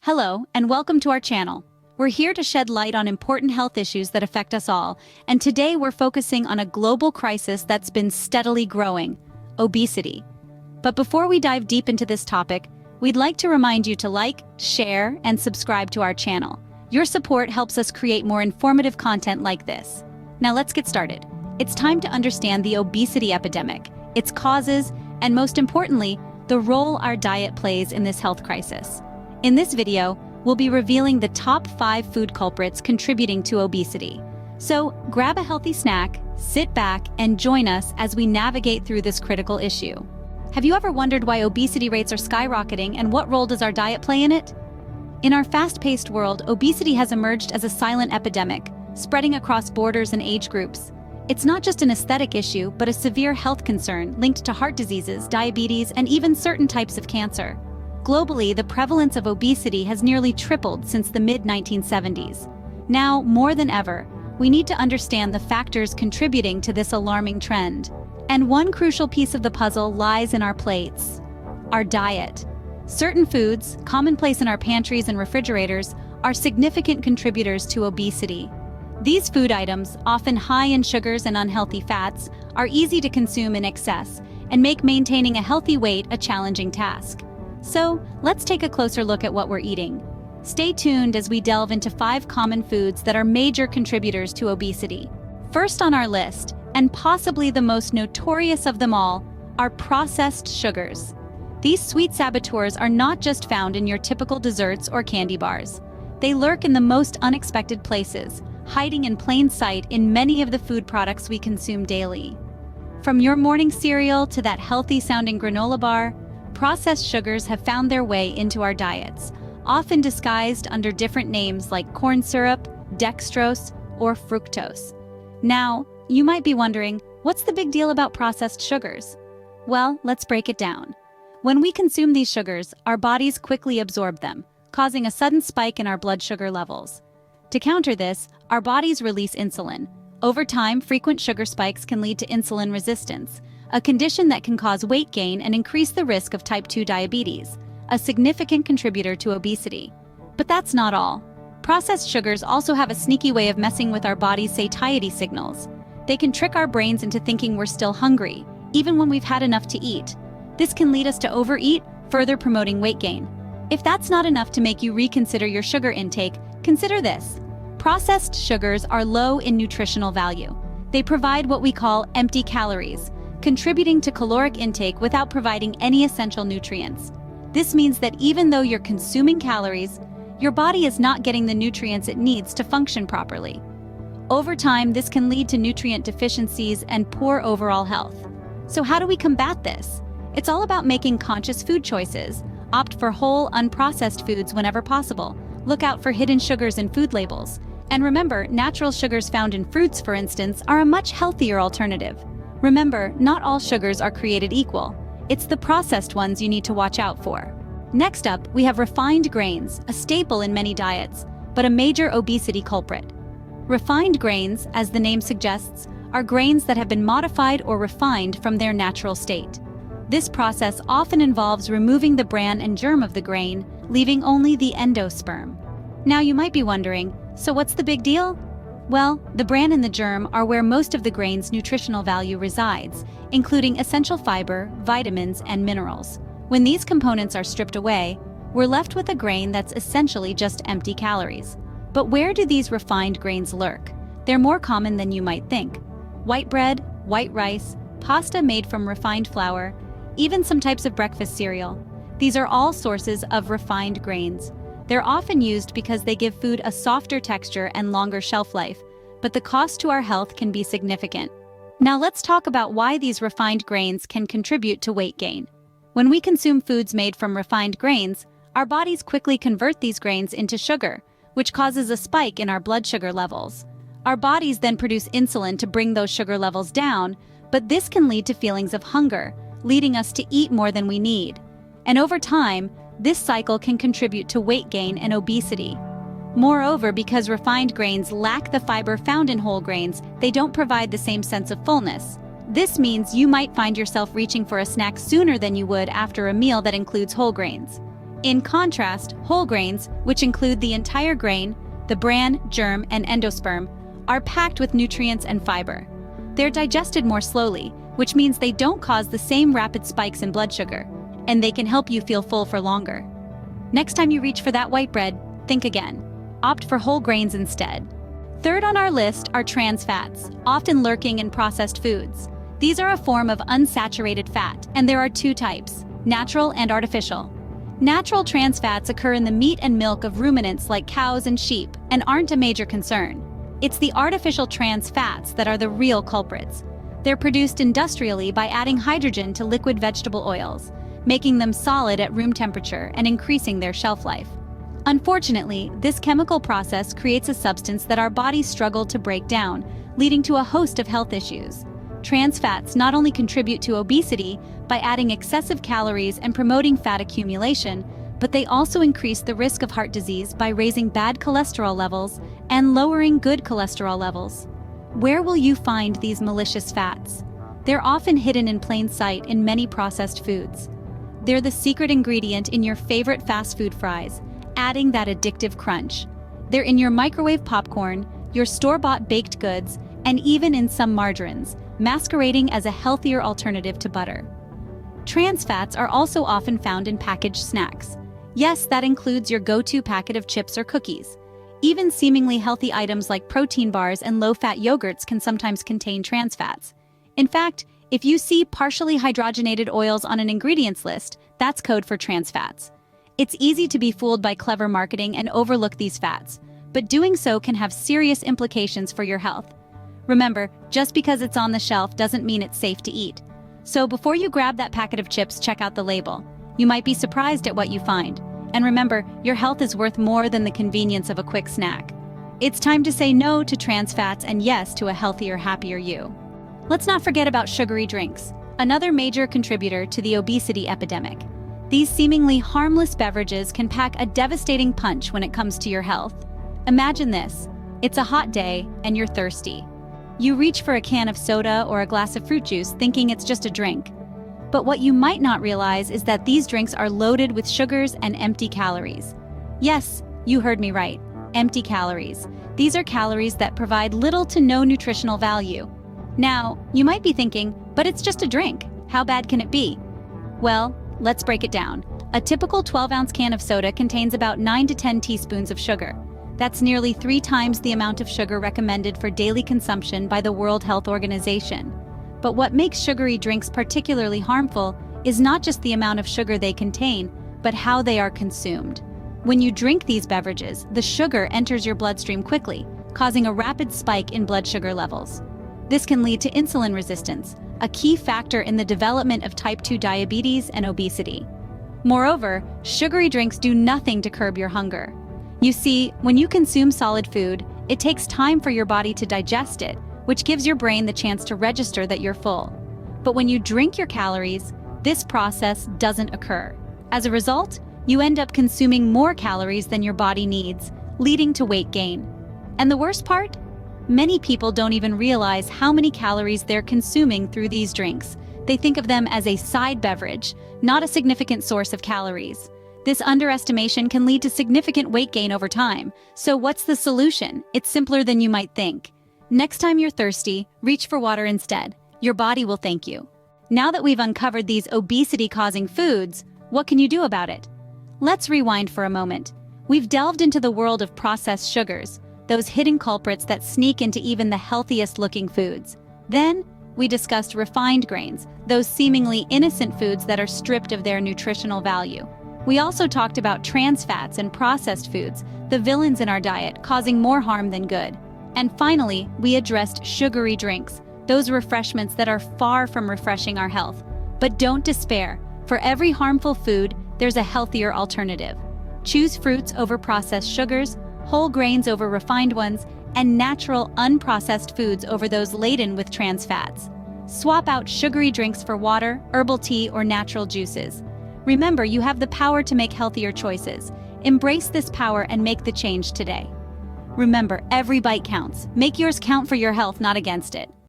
Hello, and welcome to our channel. We're here to shed light on important health issues that affect us all, and today we're focusing on a global crisis that's been steadily growing: obesity. But before we dive deep into this topic, we'd like to remind you to like, share, and subscribe to our channel. Your support helps us create more informative content like this. Now let's get started. It's time to understand the obesity epidemic, its causes, and most importantly, the role our diet plays in this health crisis. In this video, we'll be revealing the top 5 food culprits contributing to obesity. So grab a healthy snack, sit back, and join us as we navigate through this critical issue. Have you ever wondered why obesity rates are skyrocketing and what role does our diet play in it? In our fast-paced world, obesity has emerged as a silent epidemic, spreading across borders and age groups. It's not just an aesthetic issue, but a severe health concern linked to heart diseases, diabetes, and even certain types of cancer. Globally, the prevalence of obesity has nearly tripled since the mid-1970s. Now, more than ever, we need to understand the factors contributing to this alarming trend. And one crucial piece of the puzzle lies in our plates: our diet. Certain foods, commonplace in our pantries and refrigerators, are significant contributors to obesity. These food items, often high in sugars and unhealthy fats, are easy to consume in excess and make maintaining a healthy weight a challenging task. So, let's take a closer look at what we're eating. Stay tuned as we delve into 5 common foods that are major contributors to obesity. First on our list, and possibly the most notorious of them all, are processed sugars. These sweet saboteurs are not just found in your typical desserts or candy bars. They lurk in the most unexpected places, hiding in plain sight in many of the food products we consume daily. From your morning cereal to that healthy-sounding granola bar, processed sugars have found their way into our diets, often disguised under different names like corn syrup, dextrose, or fructose. Now, you might be wondering, what's the big deal about processed sugars? Well, let's break it down. When we consume these sugars, our bodies quickly absorb them, causing a sudden spike in our blood sugar levels. To counter this, our bodies release insulin. Over time, frequent sugar spikes can lead to insulin resistance, a condition that can cause weight gain and increase the risk of type 2 diabetes, a significant contributor to obesity. But that's not all. Processed sugars also have a sneaky way of messing with our body's satiety signals. They can trick our brains into thinking we're still hungry, even when we've had enough to eat. This can lead us to overeat, further promoting weight gain. If that's not enough to make you reconsider your sugar intake, consider this. Processed sugars are low in nutritional value. They provide what we call empty calories, contributing to caloric intake without providing any essential nutrients. This means that even though you're consuming calories, your body is not getting the nutrients it needs to function properly. Over time, this can lead to nutrient deficiencies and poor overall health. So how do we combat this? It's all about making conscious food choices. Opt for whole, unprocessed foods whenever possible. Look out for hidden sugars in food labels. And remember, natural sugars found in fruits, for instance, are a much healthier alternative. Remember, not all sugars are created equal. It's the processed ones you need to watch out for. Next up, we have refined grains, a staple in many diets, but a major obesity culprit. Refined grains, as the name suggests, are grains that have been modified or refined from their natural state. This process often involves removing the bran and germ of the grain, leaving only the endosperm. Now you might be wondering, so what's the big deal? Well, the bran and the germ are where most of the grain's nutritional value resides, including essential fiber, vitamins, and minerals. When these components are stripped away, we're left with a grain that's essentially just empty calories. But where do these refined grains lurk? They're more common than you might think. White bread, white rice, pasta made from refined flour, even some types of breakfast cereal. These are all sources of refined grains. They're often used because they give food a softer texture and longer shelf life, but the cost to our health can be significant. Now let's talk about why these refined grains can contribute to weight gain. When we consume foods made from refined grains, our bodies quickly convert these grains into sugar, which causes a spike in our blood sugar levels. Our bodies then produce insulin to bring those sugar levels down, but this can lead to feelings of hunger, leading us to eat more than we need. And over time, this cycle can contribute to weight gain and obesity. Moreover, because refined grains lack the fiber found in whole grains, they don't provide the same sense of fullness. This means you might find yourself reaching for a snack sooner than you would after a meal that includes whole grains. In contrast, whole grains, which include the entire grain, the bran, germ, and endosperm, are packed with nutrients and fiber. They're digested more slowly, which means they don't cause the same rapid spikes in blood sugar, and they can help you feel full for longer. Next time you reach for that white bread, think again. Opt for whole grains instead. Third on our list are trans fats, often lurking in processed foods. These are a form of unsaturated fat, and there are two types: natural and artificial. Natural trans fats occur in the meat and milk of ruminants like cows and sheep and aren't a major concern. It's the artificial trans fats that are the real culprits. They're produced industrially by adding hydrogen to liquid vegetable oils, making them solid at room temperature and increasing their shelf life. Unfortunately, this chemical process creates a substance that our bodies struggle to break down, leading to a host of health issues. Trans fats not only contribute to obesity by adding excessive calories and promoting fat accumulation, but they also increase the risk of heart disease by raising bad cholesterol levels and lowering good cholesterol levels. Where will you find these malicious fats? They're often hidden in plain sight in many processed foods. They're the secret ingredient in your favorite fast food fries, adding that addictive crunch. They're in your microwave popcorn, your store-bought baked goods, and even in some margarines, masquerading as a healthier alternative to butter. Trans fats are also often found in packaged snacks. Yes, that includes your go-to packet of chips or cookies. Even seemingly healthy items like protein bars and low-fat yogurts can sometimes contain trans fats. In fact, if you see partially hydrogenated oils on an ingredients list, that's code for trans fats. It's easy to be fooled by clever marketing and overlook these fats, but doing so can have serious implications for your health. Remember, just because it's on the shelf doesn't mean it's safe to eat. So before you grab that packet of chips, check out the label. You might be surprised at what you find. And remember, your health is worth more than the convenience of a quick snack. It's time to say no to trans fats and yes to a healthier, happier you. Let's not forget about sugary drinks, another major contributor to the obesity epidemic. These seemingly harmless beverages can pack a devastating punch when it comes to your health. Imagine this: it's a hot day and you're thirsty. You reach for a can of soda or a glass of fruit juice thinking it's just a drink. But what you might not realize is that these drinks are loaded with sugars and empty calories. Yes, you heard me right, empty calories. These are calories that provide little to no nutritional value. Now, you might be thinking, but it's just a drink. How bad can it be? Well, let's break it down. A typical 12-ounce can of soda contains about 9 to 10 teaspoons of sugar. That's nearly 3 times the amount of sugar recommended for daily consumption by the World Health Organization. But what makes sugary drinks particularly harmful is not just the amount of sugar they contain, but how they are consumed. When you drink these beverages, the sugar enters your bloodstream quickly, causing a rapid spike in blood sugar levels. This can lead to insulin resistance, a key factor in the development of type 2 diabetes and obesity. Moreover, sugary drinks do nothing to curb your hunger. You see, when you consume solid food, it takes time for your body to digest it, which gives your brain the chance to register that you're full. But when you drink your calories, this process doesn't occur. As a result, you end up consuming more calories than your body needs, leading to weight gain. And the worst part? Many people don't even realize how many calories they're consuming through these drinks. They think of them as a side beverage, not a significant source of calories. This underestimation can lead to significant weight gain over time. So what's the solution? It's simpler than you might think. Next time you're thirsty, reach for water instead. Your body will thank you. Now that we've uncovered these obesity-causing foods, what can you do about it? Let's rewind for a moment. We've delved into the world of processed sugars, those hidden culprits that sneak into even the healthiest-looking foods. Then, we discussed refined grains, those seemingly innocent foods that are stripped of their nutritional value. We also talked about trans fats and processed foods, the villains in our diet, causing more harm than good. And finally, we addressed sugary drinks, those refreshments that are far from refreshing our health. But don't despair. For every harmful food, there's a healthier alternative. Choose fruits over processed sugars, whole grains over refined ones, and natural, unprocessed foods over those laden with trans fats. Swap out sugary drinks for water, herbal tea, or natural juices. Remember, you have the power to make healthier choices. Embrace this power and make the change today. Remember, every bite counts. Make yours count for your health, not against it.